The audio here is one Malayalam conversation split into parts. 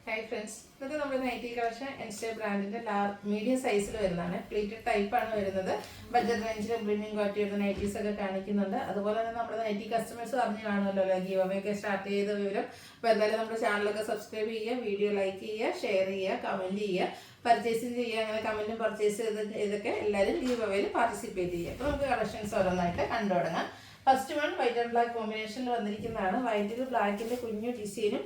ഹായ് ഫ്രണ്ട്സ്, ഇത് നമ്മുടെ നൈറ്റി കളക്ഷൻ എൻസ്റ്റേ ബ്രാൻഡിന്റെ മീഡിയം സൈസിൽ വരുന്നതാണ്. പ്ലീറ്റഡ് ടൈപ്പാണ് വരുന്നത്. ബഡ്ജറ്റ് റേഞ്ചിൽ ബ്രിമ്മിങ് ക്വാളിറ്റി വരുന്ന നൈറ്റീസ് ഒക്കെ കാണിക്കുന്നുണ്ട്. അതുപോലെ തന്നെ നമ്മുടെ നൈറ്റി കസ്റ്റമേഴ്സ് പറഞ്ഞു കാണുമല്ലോ ഗീവ് അവേ ഒക്കെ സ്റ്റാർട്ട് ചെയ്ത വിവരം. അപ്പോൾ എന്തായാലും നമ്മുടെ ചാനലൊക്കെ സബ്സ്ക്രൈബ് ചെയ്യുക, വീഡിയോ ലൈക്ക് ചെയ്യുക, ഷെയർ ചെയ്യുക, കമൻറ്റ് ചെയ്യുക, പർച്ചേസിങ് ചെയ്യുക. അങ്ങനെ കമൻറ്റും പർച്ചേസ് ചെയ്തൊക്കെ എല്ലാവരും ഗീവ് അവേയിൽ പാർട്ടിസിപ്പേറ്റ് ചെയ്യുക. അപ്പോൾ നമുക്ക് കളക്ഷൻസ് ഓരോന്നായിട്ട് കണ്ടു തുടങ്ങാം. First one white and black കോമ്പിനേഷനിൽ വന്നിരിക്കുന്നതാണ്. വൈറ്റിൽ ബ്ലാക്കിൻ്റെ കുഞ്ഞു ഡിസൈനും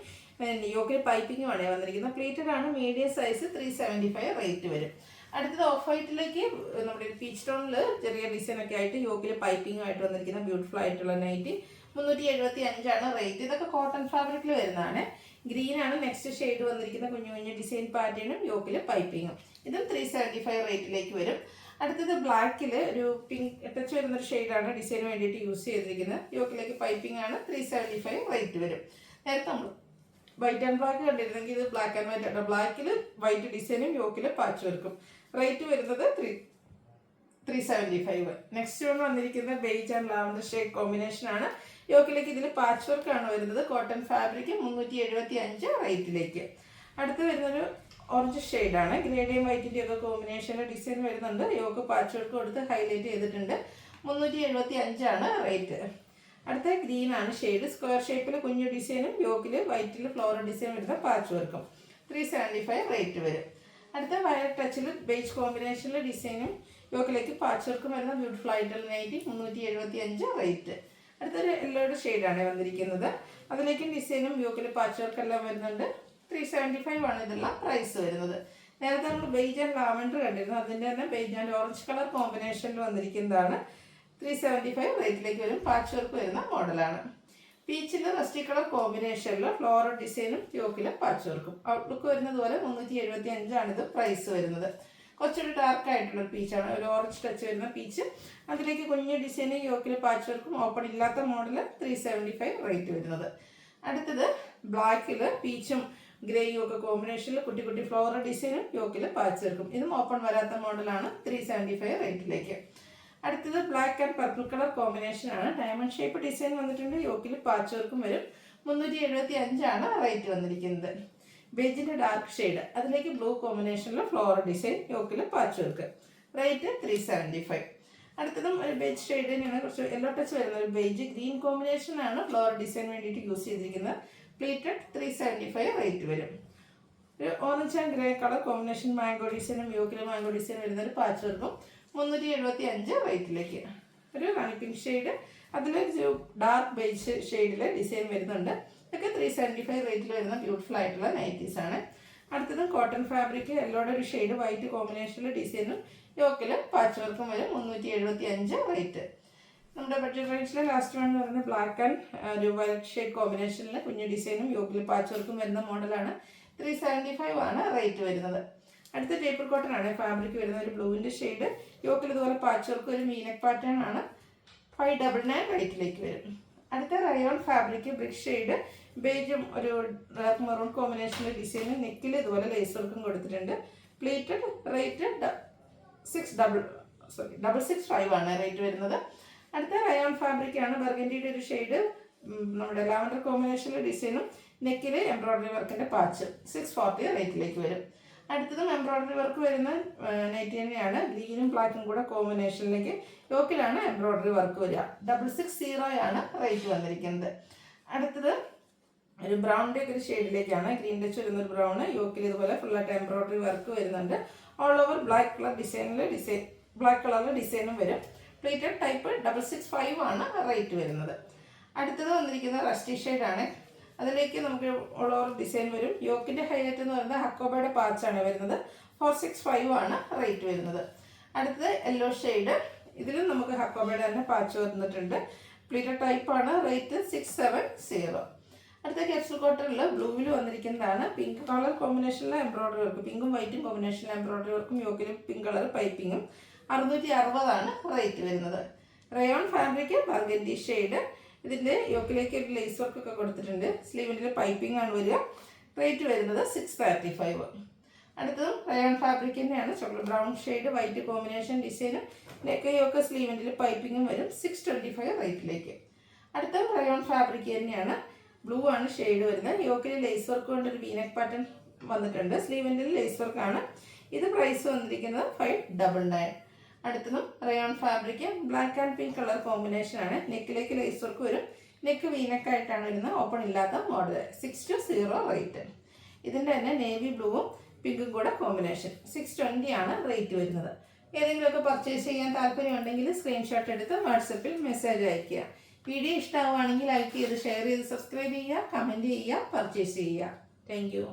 യോക്കിൽ പൈപ്പിങ്ങുമാണ് വന്നിരിക്കുന്നത്. പ്ലേറ്റഡ് ആണ്, മീഡിയം സൈസ്, 375 റേറ്റ് വരും. അടുത്തത് ഓഫ് വൈറ്റിലേക്ക് നമ്മുടെ പീച്ച് ടോണിൽ ചെറിയ ഡിസൈനൊക്കെ ആയിട്ട് യോക്കിൽ പൈപ്പിങ്ങുമായിട്ട് വന്നിരിക്കുന്ന ബ്യൂട്ടിഫുൾ ആയിട്ടുള്ള നൈറ്റി 375 റേറ്റ്. ഇതൊക്കെ കോട്ടൺ ഫാബ്രിക്കിൽ വരുന്നതാണ്. ഗ്രീൻ ആണ് നെക്സ്റ്റ് ഷെയ്ഡ് വന്നിരിക്കുന്ന കുഞ്ഞു കുഞ്ഞു ഡിസൈൻ പാറ്റേണും യോക്കിൽ പൈപ്പിങ്ങും. ഇതും 375 റേറ്റിലേക്ക് വരും. അടുത്തത് ബ്ലാക്കിൽ ഒരു പിങ്ക് ടച്ച് വരുന്നൊരു ഷെയ്ഡാണ് ഡിസൈന് വേണ്ടിയിട്ട് യൂസ് ചെയ്തിരിക്കുന്നത്. യോക്കിലേക്ക് പൈപ്പിംഗ് ആണ്, 375 റേറ്റ് വരും. നേരത്തെ നമ്മൾ വൈറ്റ് ആൻഡ് ബ്ലാക്ക് കണ്ടിരുന്നെങ്കിൽ ഇത് ബ്ലാക്ക് ആൻഡ് വൈറ്റ് ആണ്. ബ്ലാക്കിൽ വൈറ്റ് ഡിസൈനും യോക്കിൽ പാച്ച് വർക്കും. റേറ്റ് വരുന്നത് 375. നെക്സ്റ്റ് വൺ വന്നിരിക്കുന്നത് beige and lavender shade combination ആണ്. യോക്കിലേക്ക് ഇതിൽ പാച്ച് വർക്കാണ് വരുന്നത്. Cotton fabric 375 റേറ്റിലേക്ക്. അടുത്ത് വരുന്നൊരു ഓറഞ്ച് ഷെയ്ഡാണ്. ഗ്രേഡിയം വൈറ്റിൻ്റെ ഒക്കെ കോമ്പിനേഷനിൽ ഡിസൈൻ വരുന്നുണ്ട്. യോക്ക് പാച്ച് വർക്ക് കൊടുത്ത് ഹൈലൈറ്റ് ചെയ്തിട്ടുണ്ട്. 375 റേറ്റ്. അടുത്ത ഗ്രീൻ ആണ് ഷെയ്ഡ്. സ്ക്വയർ ഷേപ്പിൽ കുഞ്ഞു ഡിസൈനും യോക്കിൽ വൈറ്റിൽ ഫ്ലോറൽ ഡിസൈൻ വരുന്ന പാച്ച് വർക്കും. 375 റേറ്റ് വരും. അടുത്ത വയലറ്റ് ടച്ചിൽ ബേജ് കോമ്പിനേഷനിൽ ഡിസൈനും യോക്കിലേക്ക് പാച്ച് വർക്കും വരുന്ന ബ്യൂട്ടിഫുൾ ആയിട്ടുള്ള നൈറ്റി 375 റേറ്റ്. അടുത്തൊരു യെല്ലോയുടെ ഷെയ്ഡാണ് വന്നിരിക്കുന്നത്. അതിലേക്കും ഡിസൈനും യോക്കിൽ പാച്ച് വർക്കെല്ലാം വരുന്നുണ്ട്. 375 ആണ് ഇതെല്ലാം പ്രൈസ് വരുന്നത്. നേരത്തെ നമ്മൾ ബേജ് ആൻഡ് ലാവൻഡർ കണ്ടിരുന്നു. അതിൻ്റെ തന്നെ ബേജ് ആൻഡ് ഓറഞ്ച് കളർ കോമ്പിനേഷനിൽ വന്നിരിക്കുന്നതാണ്. 375 റേറ്റിലേക്ക് വരും. പാച്ച് വർക്ക് വരുന്ന മോഡലാണ്. പീച്ചിൽ റസ്റ്റി കളർ കോമ്പിനേഷനിൽ ഫ്ലോറൽ ഡിസൈനും യോക്കിൽ പാച്ച് വർക്കും. ഔട്ട്ലുക്ക് വരുന്നത് പോലെ 375 ആണിത് പ്രൈസ് വരുന്നത്. കുറച്ചൊരു ഡാർക്ക് ആയിട്ടുള്ള പീച്ചാണ്, ഒരു ഓറഞ്ച് ടച്ച് വരുന്ന പീച്ച്. അതിലേക്ക് കുഞ്ഞു ഡിസൈനും യോക്കിൽ പാച്ച് വർക്കും. ഓപ്പൺ ഇല്ലാത്ത മോഡൽ 375 റേറ്റ് വരുന്നത്. അടുത്തത് ബ്ലാക്കിൽ പീച്ചും ഗ്രേയും ഒക്കെ കോമ്പിനേഷനിൽ കുട്ടി കുട്ടി ഫ്ലോറൽ ഡിസൈനും യോക്കിൽ പാച്ച് വർക്കും. ഇതും ഓപ്പൺ വരാത്ത മോഡലാണ്. 375 റേറ്റിലേക്ക്. അടുത്തത് black and purple colour combination ആണ്. ഡയമണ്ട് ഷേപ്പ് ഡിസൈൻ വന്നിട്ടുണ്ട്. യോക്കിൽ പാച്ച് വർക്കും വരും. 375 റേറ്റ് വന്നിരിക്കുന്നത്. ബേജിൻ്റെ ഡാർക്ക് ഷെയ്ഡ്, അതിലേക്ക് ബ്ലൂ കോമ്പിനേഷനിൽ ഫ്ലോറൽ ഡിസൈൻ, യോക്കിൽ പാച്ച് വർക്ക്. റേറ്റ് 375. അടുത്തതും ഒരു ബേജ് ഷെയ്ഡ് തന്നെയാണ്. കുറച്ച് യെല്ലോ ടച്ച് വരുന്ന ഒരു ബേജ് ഗ്രീൻ കോമ്പിനേഷൻ ആണ് ഫ്ലോറൽ ഡിസൈൻ വേണ്ടിയിട്ട് യൂസ് ചെയ്തിരിക്കുന്നത്. പ്ലേറ്റഡ് 375 റേറ്റ് വരും. ഒരു orange and grey colour combination mango ഡിസൈനും യോക്കിൽ മാംഗോ ഡിസൈൻ വരുന്ന ഒരു പാച്ച് വർക്കും. 375 റേറ്റിലേക്ക്. ഒരു ഹണി പിങ്ക് ഷെയ്ഡ്, അതിൽ ഡാർക്ക് ബേജ് ഷെയ്ഡിൽ ഡിസൈൻ വരുന്നുണ്ട്. ഇതൊക്കെ 375 റേറ്റിൽ വരുന്ന ബ്യൂട്ടിഫുൾ ആയിട്ടുള്ള നൈറ്റീസ് ആണ്. അടുത്തതും കോട്ടൺ ഫാബ്രിക് യെല്ലോയുടെ ഒരു ഷെയ്ഡ് വൈറ്റ് കോമ്പിനേഷനിൽ ഡിസൈനും യോക്കിൽ പാച്ച് വർക്കും വരും. 375 റേറ്റ്. നമ്മുടെ ബഡ്ജറ്റ് റേഞ്ചിലെ ലാസ്റ്റ് വൺ എന്ന് പറയുന്നത് ബ്ലാക്ക് ആൻഡ് ഒരു വൈറ്റ് ഷെയ്ഡ് കോമ്പിനേഷനിൽ കുഞ്ഞു ഡിസൈനും യോക്കിൽ പാച്ച് വർക്കും വരുന്ന മോഡലാണ്. 375 റേറ്റ് വരുന്നത്. അടുത്ത ടേപ്പിൾ കോട്ടൺ ആണ് ഫാബ്രിക് വരുന്ന ഒരു ബ്ലൂവിൻ്റെ ഷെയ്ഡ്. യോക്കിൽ ഇതുപോലെ പാച്ച് വർക്ക് ഒരു മീനക് പാറ്റേൺ ആണ്. 599 റേറ്റിലേക്ക് വരും. അടുത്ത റയോൺ ഫാബ്രിക് ബ്രിക് ഷെയ്ഡ് ബേജും ഒരു ഡാർക്ക് മെറൂൺ കോമ്പിനേഷനിലെ ഡിസൈനും നെക്കിൽ ഇതുപോലെ ലേസ് വർക്കും കൊടുത്തിട്ടുണ്ട്. പ്ലേറ്റഡ് റേറ്റ് 665 ആണ് റേറ്റ് വരുന്നത്. അടുത്ത റയോൺ ഫാബ്രിക് ആണ്. ബർഗൻഡിയുടെ ഒരു ഷെയ്ഡ്, നമ്മുടെ ലാവൻഡർ കോമ്പിനേഷനിലെ ഡിസൈനും നെക്കിൽ എംബ്രോയിഡറി വർക്കിൻ്റെ പാച്ച്. 640 റേറ്റിലേക്ക് വരും. അടുത്തതും എംബ്രോയിഡറി വർക്ക് വരുന്ന നൈറ്റി തന്നെയാണ്. ഗ്രീനും ബ്ലാക്കും കൂടെ കോമ്പിനേഷനിലേക്ക് യോക്കിലാണ് എംബ്രോയിഡറി വർക്ക് വരിക. 660 ആണ് റേറ്റ് വന്നിരിക്കുന്നത്. അടുത്തത് ഒരു ബ്രൗണിൻ്റെ ഒക്കെ ഒരു ഷെയ്ഡിലേക്കാണ്. ഗ്രീൻ ടച്ച് വരുന്നൊരു ബ്രൗൺ, യോക്കിൽ ഇതുപോലെ ഫുള്ളായിട്ട് എംബ്രോയിഡറി വർക്ക് വരുന്നുണ്ട്. All over black colour black കളറിൽ ഡിസൈനും വരും. പ്ലേറ്റഡ് ടൈപ്പ് 665 ആണ് റേറ്റ് വരുന്നത്. അടുത്തത് വന്നിരിക്കുന്ന റസ്റ്റി ഷെയ്ഡാണ്. അതിലേക്ക് നമുക്ക് ഓൾ ഓവർ ഡിസൈൻ വരും. യോക്കിൻ്റെ ഹൈലൈറ്റ് എന്ന് പറയുന്നത് ഹക്കോബയുടെ പാച്ചാണ് വരുന്നത്. 465 ആണ് റേറ്റ് വരുന്നത്. അടുത്തത് യെല്ലോ ഷെയ്ഡ്, ഇതിലും നമുക്ക് ഹക്കോബയുടെ തന്നെ പാച്ച് വന്നിട്ടുണ്ട്. പ്ലീറ്റഡ് ടൈപ്പാണ്. റേറ്റ് 670. അടുത്ത ക്യാപ്സൂൾ കോട്ടണിൽ ബ്ലൂവിൽ വന്നിരിക്കുന്നതാണ്. പിങ്ക് കളർ കോമ്പിനേഷനിലെ എംബ്രോയിഡറി വർക്ക്, പിങ്കും വൈറ്റും കോമ്പിനേഷനിലെ എംബ്രോയിഡറി വർക്കും യോക്കിലും പിങ്ക് കളർ പൈപ്പിങ്ങും. 660 ആണ് റേറ്റ് വരുന്നത്. റയോൺ ഫാബ്രിക് ബർഗൻഡി ഷെയ്ഡ്, ഇതിൻ്റെ യോക്കിലേക്ക് ഒരു ലേസ് വർക്കൊക്കെ കൊടുത്തിട്ടുണ്ട്. സ്ലീവിൻ്റെ പൈപ്പിംഗ് ആണ് വരിക. റേറ്റ് വരുന്നത് 635. അടുത്തതും റയോൺ ഫാബ്രിക് തന്നെയാണ്. Chocolate brown shade white combination ഡിസൈനും നെക്ക് യോക്ക് സ്ലീവിൻ്റെ പൈപ്പിങ്ങും വരും. 625 റേറ്റിലേക്ക്. അടുത്ത റയോൺ ഫാബ്രിക് തന്നെയാണ്. ബ്ലൂ ആണ് ഷെയ്ഡ് വരുന്നത്. യോക്കിൽ ലേസ് വർക്ക് കൊണ്ടൊരു വീനക്ക് പാറ്റേൺ വന്നിട്ടുണ്ട്. സ്ലീവിൻ്റെ ലേസ് വർക്കാണ്. ഇത് പ്രൈസ് വന്നിരിക്കുന്നത് 599. അടുത്തതും rayon fabric black and pink colour combination ആണ്. നെക്കിലേക്ക് ലേസ് വർക്ക് വരും. നെക്ക് വീനക്കായിട്ടാണ് വരുന്നത്. ഓപ്പൺ ഇല്ലാത്ത മോഡൽ. 620 റേറ്റ്. ഇതിൻ്റെ തന്നെ നേവി ബ്ലൂവും പിങ്കും കൂടെ കോമ്പിനേഷൻ. 620 ആണ് റേറ്റ് വരുന്നത്. ഏതെങ്കിലുമൊക്കെ പർച്ചേസ് ചെയ്യാൻ താല്പര്യമുണ്ടെങ്കിൽ സ്ക്രീൻഷോട്ട് എടുത്ത് വാട്സപ്പിൽ മെസ്സേജ് അയയ്ക്കുക. വീഡിയോ ഇഷ്ടമാവുകയാണെങ്കിൽ ലൈക്ക് ചെയ്ത് ഷെയർ ചെയ്ത് സബ്സ്ക്രൈബ് ചെയ്യുക, കമൻറ്റ് ചെയ്യുക, പർച്ചേസ് ചെയ്യുക. Thank you.